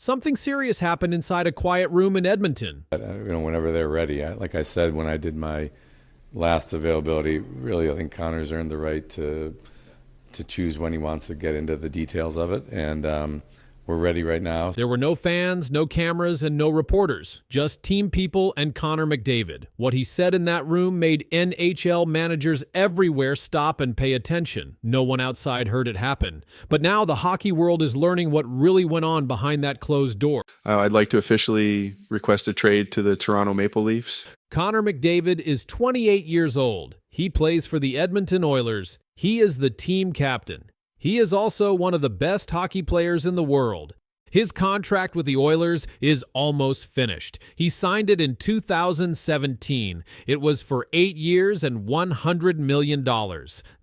Something serious happened inside a quiet room in Edmonton. Whenever they're ready. Like I said, when I did my last availability, really, I think Connor's earned the right to choose when he wants to get into the details of it, and we're ready right now. There were no fans, no cameras, and no reporters, just team people and Connor McDavid. What he said in that room made NHL managers everywhere stop and pay attention. No one outside heard it happen. But now the hockey world is learning what really went on behind that closed door. I'd like to officially request a trade to the Toronto Maple Leafs. Connor McDavid is 28 years old. He plays for the Edmonton Oilers. He is the team captain. He is also one of the best hockey players in the world. His contract with the Oilers is almost finished. He signed it in 2017. It was for 8 years and $100 million.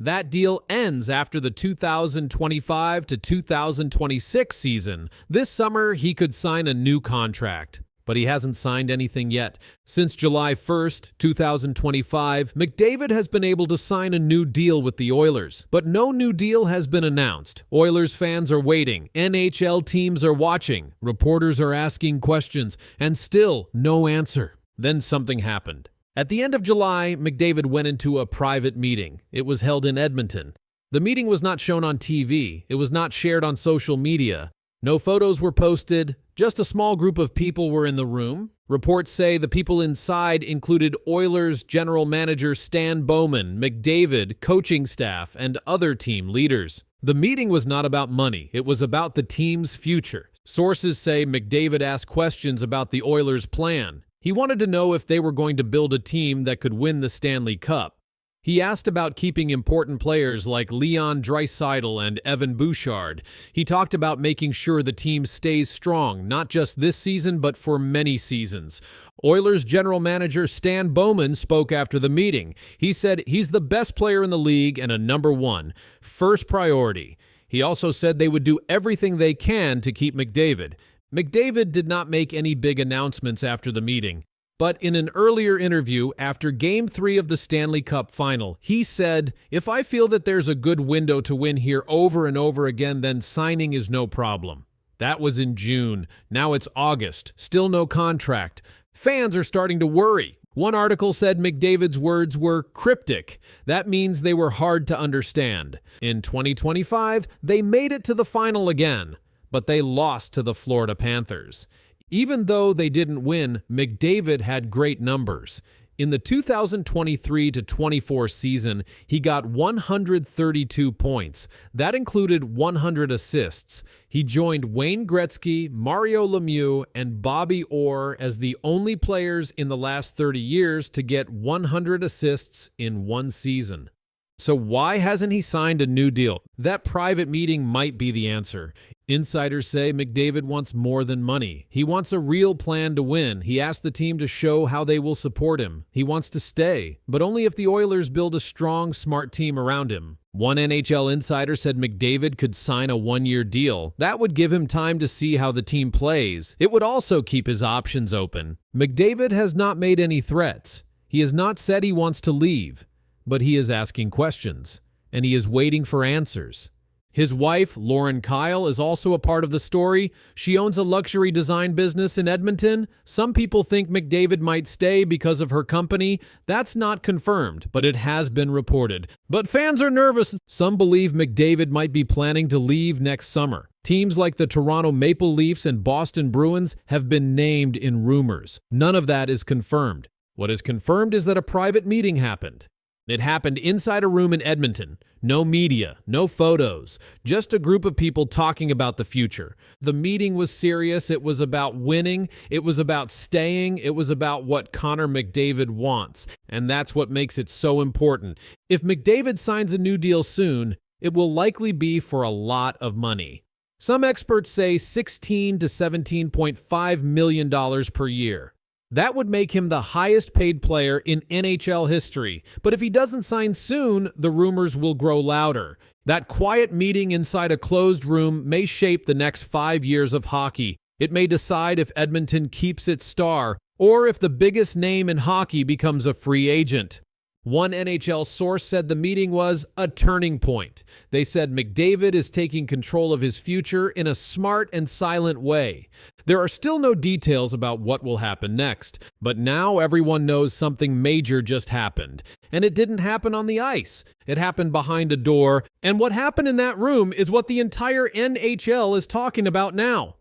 That deal ends after the 2025 to 2026 season. This summer, he could sign a new contract. But he hasn't signed anything yet. Since July 1st, 2025, McDavid has been able to sign a new deal with the Oilers. But no new deal has been announced. Oilers fans are waiting. NHL teams are watching. Reporters are asking questions. And still, no answer. Then something happened. At the end of July, McDavid went into a private meeting. It was held in Edmonton. The meeting was not shown on TV. It was not shared on social media. No photos were posted. Just a small group of people were in the room. Reports say the people inside included Oilers general manager Stan Bowman, McDavid, coaching staff, and other team leaders. The meeting was not about money. It was about the team's future. Sources say McDavid asked questions about the Oilers' plan. He wanted to know if they were going to build a team that could win the Stanley Cup. He asked about keeping important players like Leon Draisaitl and Evan Bouchard. He talked about making sure the team stays strong, not just this season, but for many seasons. Oilers general manager Stan Bowman spoke after the meeting. He said he's the best player in the league and a number one, first priority. He also said they would do everything they can to keep McDavid. McDavid did not make any big announcements after the meeting. But in an earlier interview after Game 3 of the Stanley Cup Final, he said, "If I feel that there's a good window to win here over and over again, then signing is no problem." That was in June. Now it's August. Still no contract. Fans are starting to worry. One article said McDavid's words were cryptic. That means they were hard to understand. In 2025, they made it to the final again, but they lost to the Florida Panthers. Even though they didn't win, McDavid had great numbers. In the 2023-24 season, he got 132 points. That included 100 assists. He joined Wayne Gretzky, Mario Lemieux, and Bobby Orr as the only players in the last 30 years to get 100 assists in one season. So why hasn't he signed a new deal? That private meeting might be the answer. Insiders say McDavid wants more than money. He wants a real plan to win. He asked the team to show how they will support him. He wants to stay, but only if the Oilers build a strong, smart team around him. One NHL insider said McDavid could sign a one-year deal. That would give him time to see how the team plays. It would also keep his options open. McDavid has not made any threats. He has not said he wants to leave. But he is asking questions, and he is waiting for answers. His wife, Lauren Kyle, is also a part of the story. She owns a luxury design business in Edmonton. Some people think McDavid might stay because of her company. That's not confirmed, but it has been reported. But fans are nervous. Some believe McDavid might be planning to leave next summer. Teams like the Toronto Maple Leafs and Boston Bruins have been named in rumors. None of that is confirmed. What is confirmed is that a private meeting happened. It happened inside a room in Edmonton. No media, no photos, just a group of people talking about the future. The meeting was serious. It was about winning. It was about staying. It was about what Connor McDavid wants. And that's what makes it so important. If McDavid signs a new deal soon, it will likely be for a lot of money. Some experts say $16 to $17.5 million per year. That would make him the highest paid player in NHL history. But if he doesn't sign soon, the rumors will grow louder. That quiet meeting inside a closed room may shape the next 5 years of hockey. It may decide if Edmonton keeps its star or if the biggest name in hockey becomes a free agent. One NHL source said the meeting was a turning point. They said McDavid is taking control of his future in a smart and silent way. There are still no details about what will happen next, but now everyone knows something major just happened. And it didn't happen on the ice. It happened behind a door, and what happened in that room is what the entire NHL is talking about now.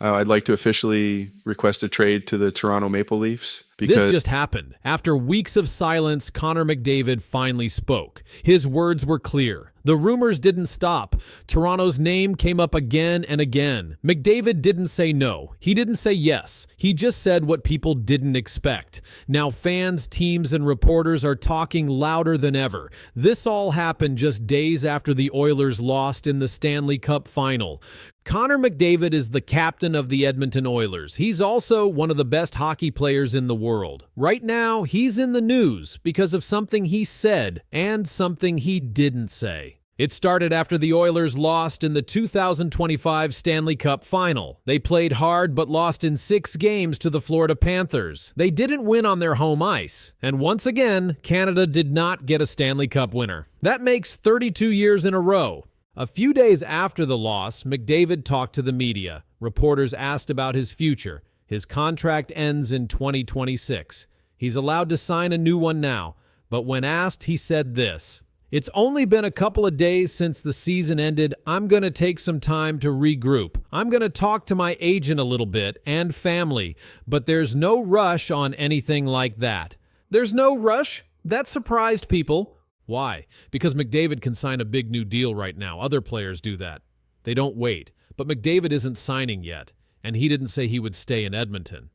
I'd like to officially request a trade to the Toronto Maple Leafs. This just happened. After weeks of silence, Connor McDavid finally spoke. His words were clear. The rumors didn't stop. Toronto's name came up again and again. McDavid didn't say no. He didn't say yes. He just said what people didn't expect. Now fans, teams, and reporters are talking louder than ever. This all happened just days after the Oilers lost in the Stanley Cup Final. Connor McDavid is the captain of the Edmonton Oilers. He's also one of the best hockey players in the world. Right now, he's in the news because of something he said and something he didn't say. It started after the Oilers lost in the 2025 Stanley Cup Final. They played hard but lost in 6 games to the Florida Panthers. They didn't win on their home ice. And once again, Canada did not get a Stanley Cup winner. That makes 32 years in a row. A few days after the loss, McDavid talked to the media. Reporters asked about his future. His contract ends in 2026. He's allowed to sign a new one now, but when asked, he said this: "It's only been a couple of days since the season ended. I'm going to take some time to regroup. I'm going to talk to my agent a little bit and family, but there's no rush on anything like that." There's no rush? That surprised people. Why? Because McDavid can sign a big new deal right now. Other players do that. They don't wait. But McDavid isn't signing yet, and he didn't say he would stay in Edmonton.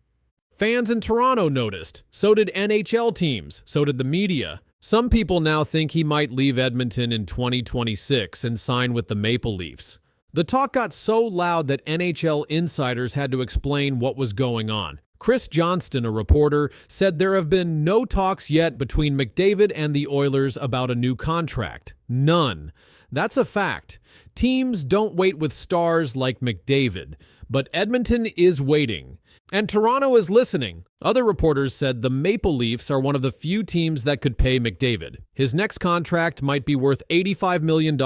Fans in Toronto noticed. So did NHL teams. So did the media. Some people now think he might leave Edmonton in 2026 and sign with the Maple Leafs. The talk got so loud that NHL insiders had to explain what was going on. Chris Johnston, a reporter, said there have been no talks yet between McDavid and the Oilers about a new contract. None. That's a fact. Teams don't wait with stars like McDavid, but Edmonton is waiting. And Toronto is listening. Other reporters said the Maple Leafs are one of the few teams that could pay McDavid. His next contract might be worth $85 million.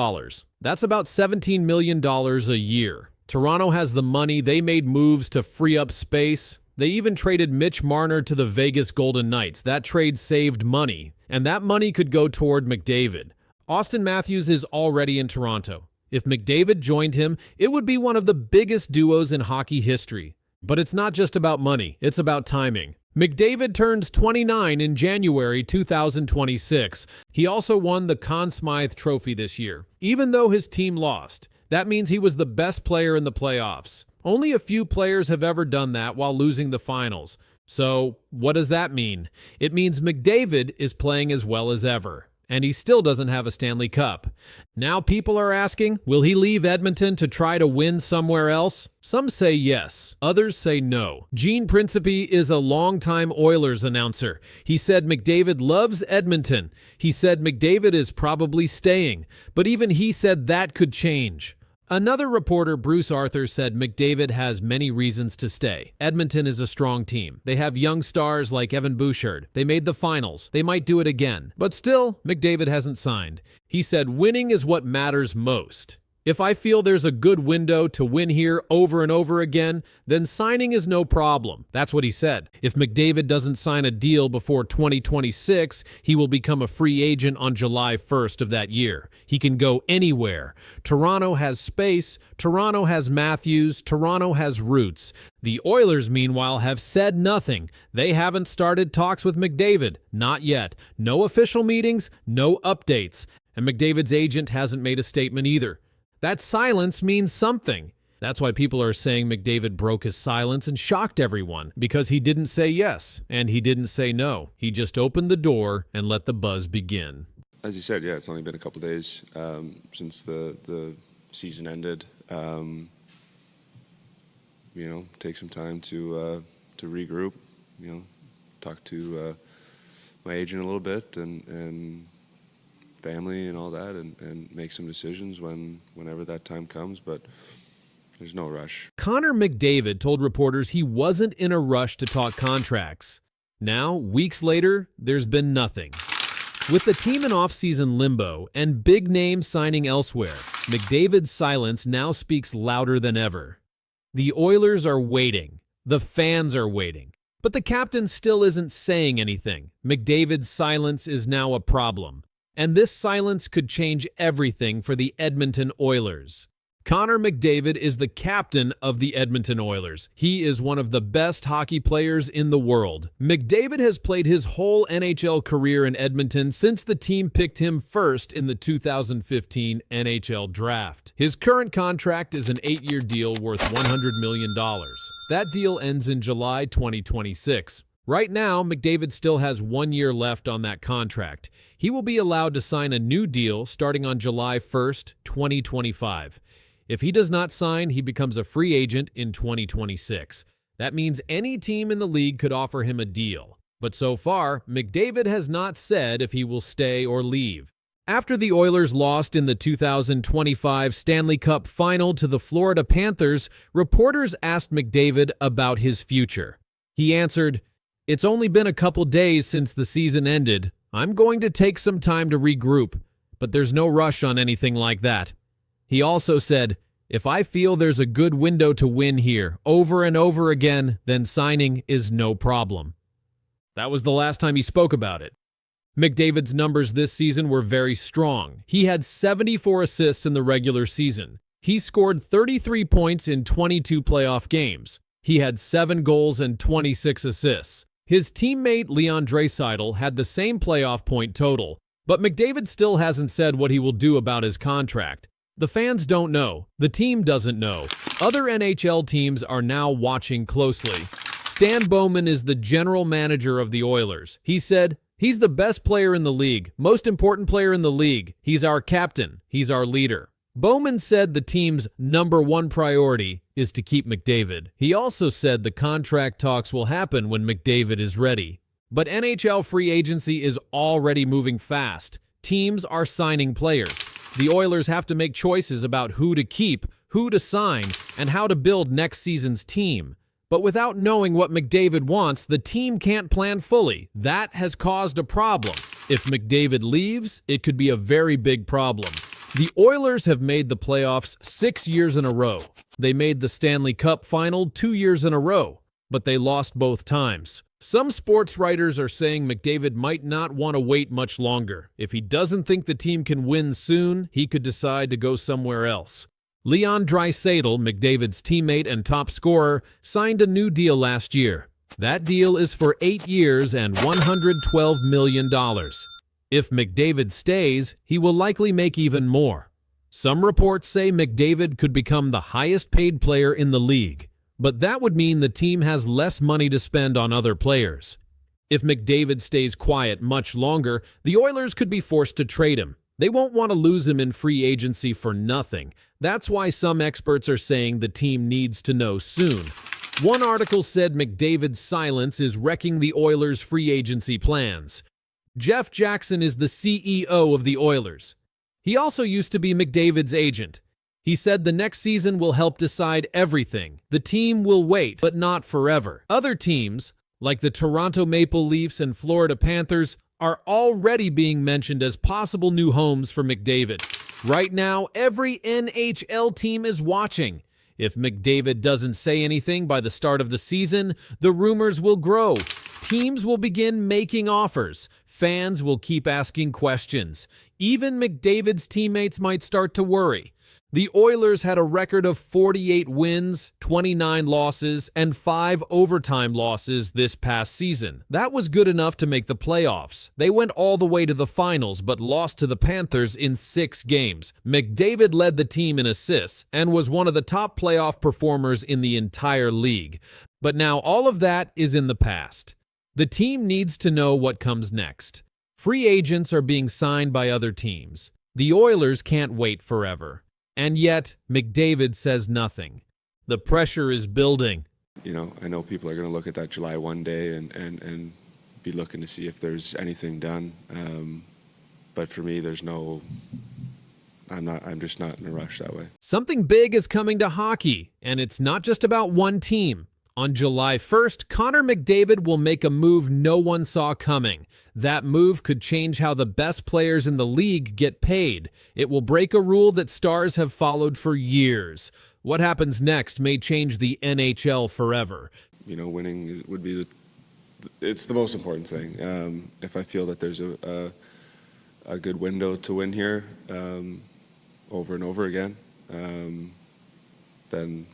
That's about $17 million a year. Toronto has the money. They made moves to free up space. They even traded Mitch Marner to the Vegas Golden Knights. That trade saved money, and that money could go toward McDavid. Austin Matthews is already in Toronto. If McDavid joined him, it would be one of the biggest duos in hockey history. But it's not just about money, it's about timing. McDavid turns 29 in January 2026. He also won the Conn Smythe Trophy this year. Even though his team lost, that means he was the best player in the playoffs. Only a few players have ever done that while losing the finals. So, what does that mean? It means McDavid is playing as well as ever, and he still doesn't have a Stanley Cup. Now people are asking, will he leave Edmonton to try to win somewhere else? Some say yes, others say no. Gene Principe is a longtime Oilers announcer. He said McDavid loves Edmonton. He said McDavid is probably staying, but even he said that could change. Another reporter, Bruce Arthur, said McDavid has many reasons to stay. Edmonton is a strong team. They have young stars like Evan Bouchard. They made the finals. They might do it again. But still, McDavid hasn't signed. He said winning is what matters most. If I feel there's a good window to win here over and over again, then signing is no problem. That's what he said. If McDavid doesn't sign a deal before 2026, he will become a free agent on July 1st of that year. He can go anywhere. Toronto has space. Toronto has Matthews. Toronto has roots. The Oilers, meanwhile, have said nothing. They haven't started talks with McDavid. Not yet. No official meetings, no updates. And McDavid's agent hasn't made a statement either. That silence means something. That's why people are saying McDavid broke his silence and shocked everyone, because he didn't say yes and he didn't say no. He just opened the door and let the buzz begin. As you said, yeah, it's only been a couple of days since the season ended. Take some time to regroup. Talk to my agent a little bit and family and all that, and make some decisions whenever that time comes, but there's no rush. Connor McDavid told reporters he wasn't in a rush to talk contracts. Now, weeks later, there's been nothing. With the team in off-season limbo and big names signing elsewhere, McDavid's silence now speaks louder than ever. The Oilers are waiting. The fans are waiting. But the captain still isn't saying anything. McDavid's silence is now a problem. And this silence could change everything for the Edmonton Oilers. Connor McDavid is the captain of the Edmonton Oilers. He is one of the best hockey players in the world. McDavid has played his whole NHL career in Edmonton since the team picked him first in the 2015 NHL Draft. His current contract is an 8-year deal worth $100 million. That deal ends in July 2026. Right now, McDavid still has 1 year left on that contract. He will be allowed to sign a new deal starting on July 1st, 2025. If he does not sign, he becomes a free agent in 2026. That means any team in the league could offer him a deal. But so far, McDavid has not said if he will stay or leave. After the Oilers lost in the 2025 Stanley Cup Final to the Florida Panthers, reporters asked McDavid about his future. He answered, "It's only been a couple days since the season ended. I'm going to take some time to regroup, but there's no rush on anything like that." He also said, "If I feel there's a good window to win here over and over again, then signing is no problem." That was the last time he spoke about it. McDavid's numbers this season were very strong. He had 74 assists in the regular season. He scored 33 points in 22 playoff games. He had 7 goals and 26 assists. His teammate Leon Draisaitl had the same playoff point total, but McDavid still hasn't said what he will do about his contract. The fans don't know. The team doesn't know. Other NHL teams are now watching closely. Stan Bowman is the general manager of the Oilers. He said, "He's the best player in the league, most important player in the league. He's our captain. He's our leader." Bowman said the team's #1 priority is to keep McDavid. He also said the contract talks will happen when McDavid is ready. But NHL free agency is already moving fast. Teams are signing players. The Oilers have to make choices about who to keep, who to sign, and how to build next season's team. But without knowing what McDavid wants, the team can't plan fully. That has caused a problem. If McDavid leaves, it could be a very big problem. The Oilers have made the playoffs 6 years in a row. They made the Stanley Cup Final 2 years in a row, but they lost both times. Some sports writers are saying McDavid might not want to wait much longer. If he doesn't think the team can win soon, he could decide to go somewhere else. Leon Draisaitl, McDavid's teammate and top scorer, signed a new deal last year. That deal is for 8 years and $112 million. If McDavid stays, he will likely make even more. Some reports say McDavid could become the highest-paid player in the league. But that would mean the team has less money to spend on other players. If McDavid stays quiet much longer, the Oilers could be forced to trade him. They won't want to lose him in free agency for nothing. That's why some experts are saying the team needs to know soon. One article said McDavid's silence is wrecking the Oilers' free agency plans. Jeff Jackson is the CEO of the Oilers. He also used to be McDavid's agent. He said the next season will help decide everything. The team will wait, but not forever. Other teams, like the Toronto Maple Leafs and Florida Panthers, are already being mentioned as possible new homes for McDavid. Right now, every NHL team is watching. If McDavid doesn't say anything by the start of the season, the rumors will grow. Teams will begin making offers. Fans will keep asking questions. Even McDavid's teammates might start to worry. The Oilers had a record of 48 wins, 29 losses, and 5 overtime losses this past season. That was good enough to make the playoffs. They went all the way to the finals, but lost to the Panthers in 6 games. McDavid led the team in assists and was one of the top playoff performers in the entire league. But now all of that is in the past. The team needs to know what comes next. Free agents are being signed by other teams. The Oilers can't wait forever. And yet, McDavid says nothing. The pressure is building. I know people are going to look at that July 1 day and be looking to see if there's anything done. But for me, I'm just not in a rush that way. Something big is coming to hockey, and it's not just about one team. On July 1st, Connor McDavid will make a move no one saw coming. That move could change how the best players in the league get paid. It will break a rule that stars have followed for years. What happens next may change the NHL forever. Winning would be it's the most important thing. If I feel that there's a good window to win here over and over again, then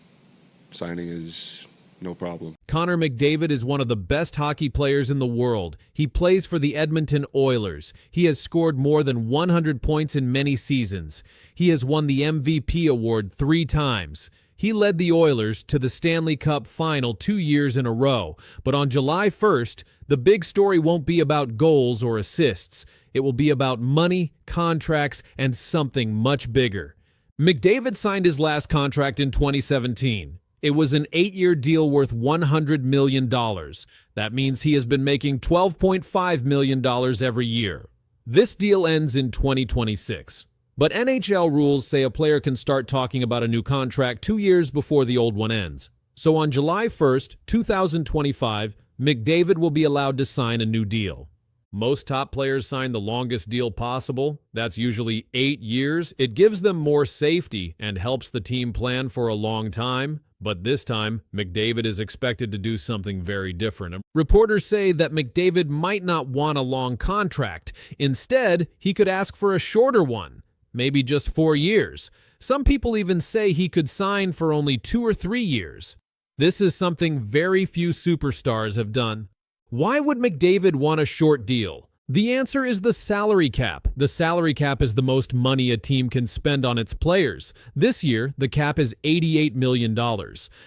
signing is no problem. Connor McDavid is one of the best hockey players in the world. He plays for the Edmonton Oilers. He has scored more than 100 points in many seasons. He has won the MVP award 3 times. He led the Oilers to the Stanley Cup final 2 years in a row. But on July 1st, the big story won't be about goals or assists. It will be about money, contracts, and something much bigger. McDavid signed his last contract in 2017. It was an 8-year deal worth $100 million. That means he has been making $12.5 million every year. This deal ends in 2026. But NHL rules say a player can start talking about a new contract 2 years before the old one ends. So on July 1st, 2025, McDavid will be allowed to sign a new deal. Most top players sign the longest deal possible. That's usually 8 years. It gives them more safety and helps the team plan for a long time. But this time, McDavid is expected to do something very different. Reporters say that McDavid might not want a long contract. Instead, he could ask for a shorter one, maybe just 4 years. Some people even say he could sign for only 2 or 3 years. This is something very few superstars have done. Why would McDavid want a short deal? The answer is the salary cap. The salary cap is the most money a team can spend on its players. This year, the cap is $88 million.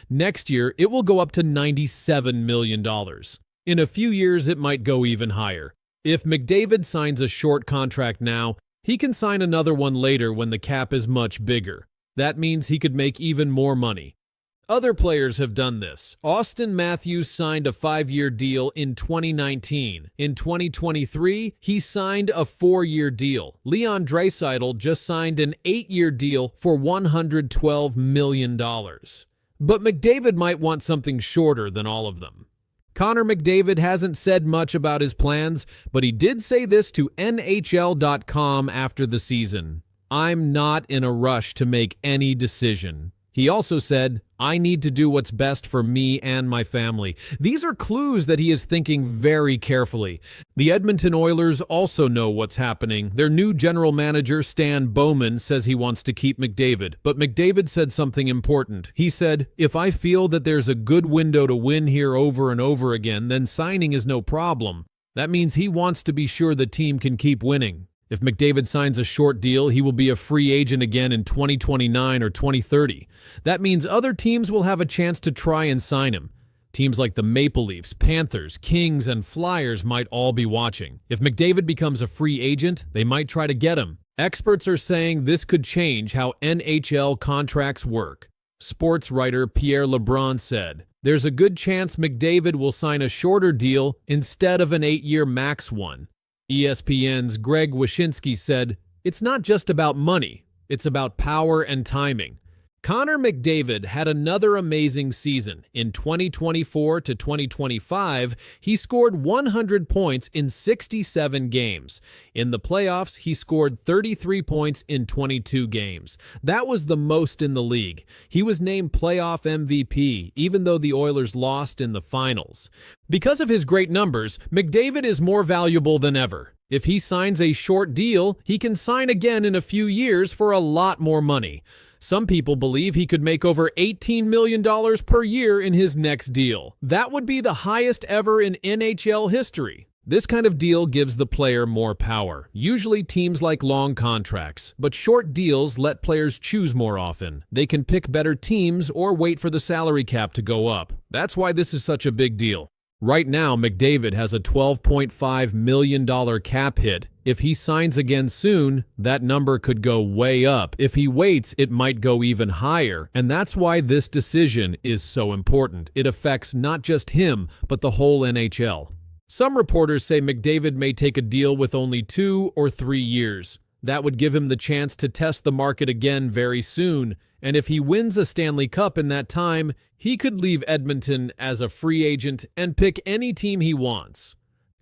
Next year, it will go up to $97 million. In a few years, it might go even higher. If McDavid signs a short contract now, he can sign another one later when the cap is much bigger. That means he could make even more money. Other players have done this. Auston Matthews signed a 5-year deal in 2019. In 2023, he signed a 4-year deal. Leon Draisaitl just signed an 8-year deal for $112 million. But McDavid might want something shorter than all of them. Connor McDavid hasn't said much about his plans, but he did say this to NHL.com after the season. "I'm not in a rush to make any decision." He also said, "I need to do what's best for me and my family." These are clues that he is thinking very carefully. The Edmonton Oilers also know what's happening. Their new general manager, Stan Bowman, says he wants to keep McDavid. But McDavid said something important. He said, "If I feel that there's a good window to win here over and over again, then signing is no problem." That means he wants to be sure the team can keep winning. If McDavid signs a short deal, he will be a free agent again in 2029 or 2030. That means other teams will have a chance to try and sign him. Teams like the Maple Leafs, Panthers, Kings, and Flyers might all be watching. If McDavid becomes a free agent, they might try to get him. Experts are saying this could change how NHL contracts work. Sports writer Pierre LeBrun said, "There's a good chance McDavid will sign a shorter deal instead of an 8-year max one." ESPN's Greg Wyshynski said, "It's not just about money, it's about power and timing." Connor McDavid had another amazing season. In 2024 to 2025, he scored 100 points in 67 games. In the playoffs, he scored 33 points in 22 games. That was the most in the league. He was named playoff MVP, even though the Oilers lost in the finals. Because of his great numbers, McDavid is more valuable than ever. If he signs a short deal, he can sign again in a few years for a lot more money. Some people believe he could make over $18 million per year in his next deal. That would be the highest ever in NHL history. This kind of deal gives the player more power. Usually teams like long contracts, but short deals let players choose more often. They can pick better teams or wait for the salary cap to go up. That's why this is such a big deal. Right now, McDavid has a $12.5 million cap hit. If he signs again soon, that number could go way up. If he waits, it might go even higher. And that's why this decision is so important. It affects not just him, but the whole NHL. Some reporters say McDavid may take a deal with only 2 or 3 years. That would give him the chance to test the market again very soon. And if he wins a Stanley Cup in that time, he could leave Edmonton as a free agent and pick any team he wants.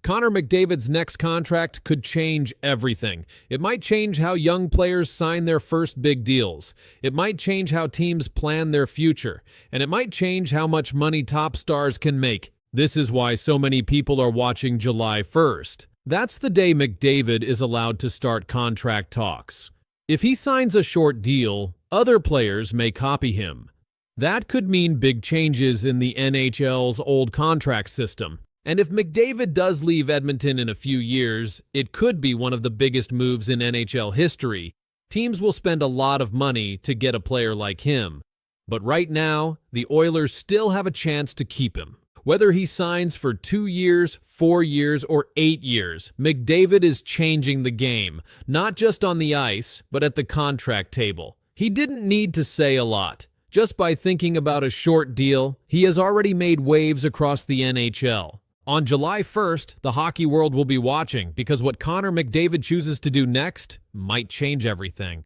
Connor McDavid's next contract could change everything. It might change how young players sign their first big deals. It might change how teams plan their future. And it might change how much money top stars can make. This is why so many people are watching July 1st. That's the day McDavid is allowed to start contract talks. If he signs a short deal, other players may copy him. That could mean big changes in the NHL's old contract system. And if McDavid does leave Edmonton in a few years, it could be one of the biggest moves in NHL history. Teams will spend a lot of money to get a player like him. But right now, the Oilers still have a chance to keep him. Whether he signs for 2 years, 4 years, or 8 years, McDavid is changing the game, not just on the ice, but at the contract table. He didn't need to say a lot. Just by thinking about a short deal, he has already made waves across the NHL. On July 1st, the hockey world will be watching because what Connor McDavid chooses to do next might change everything.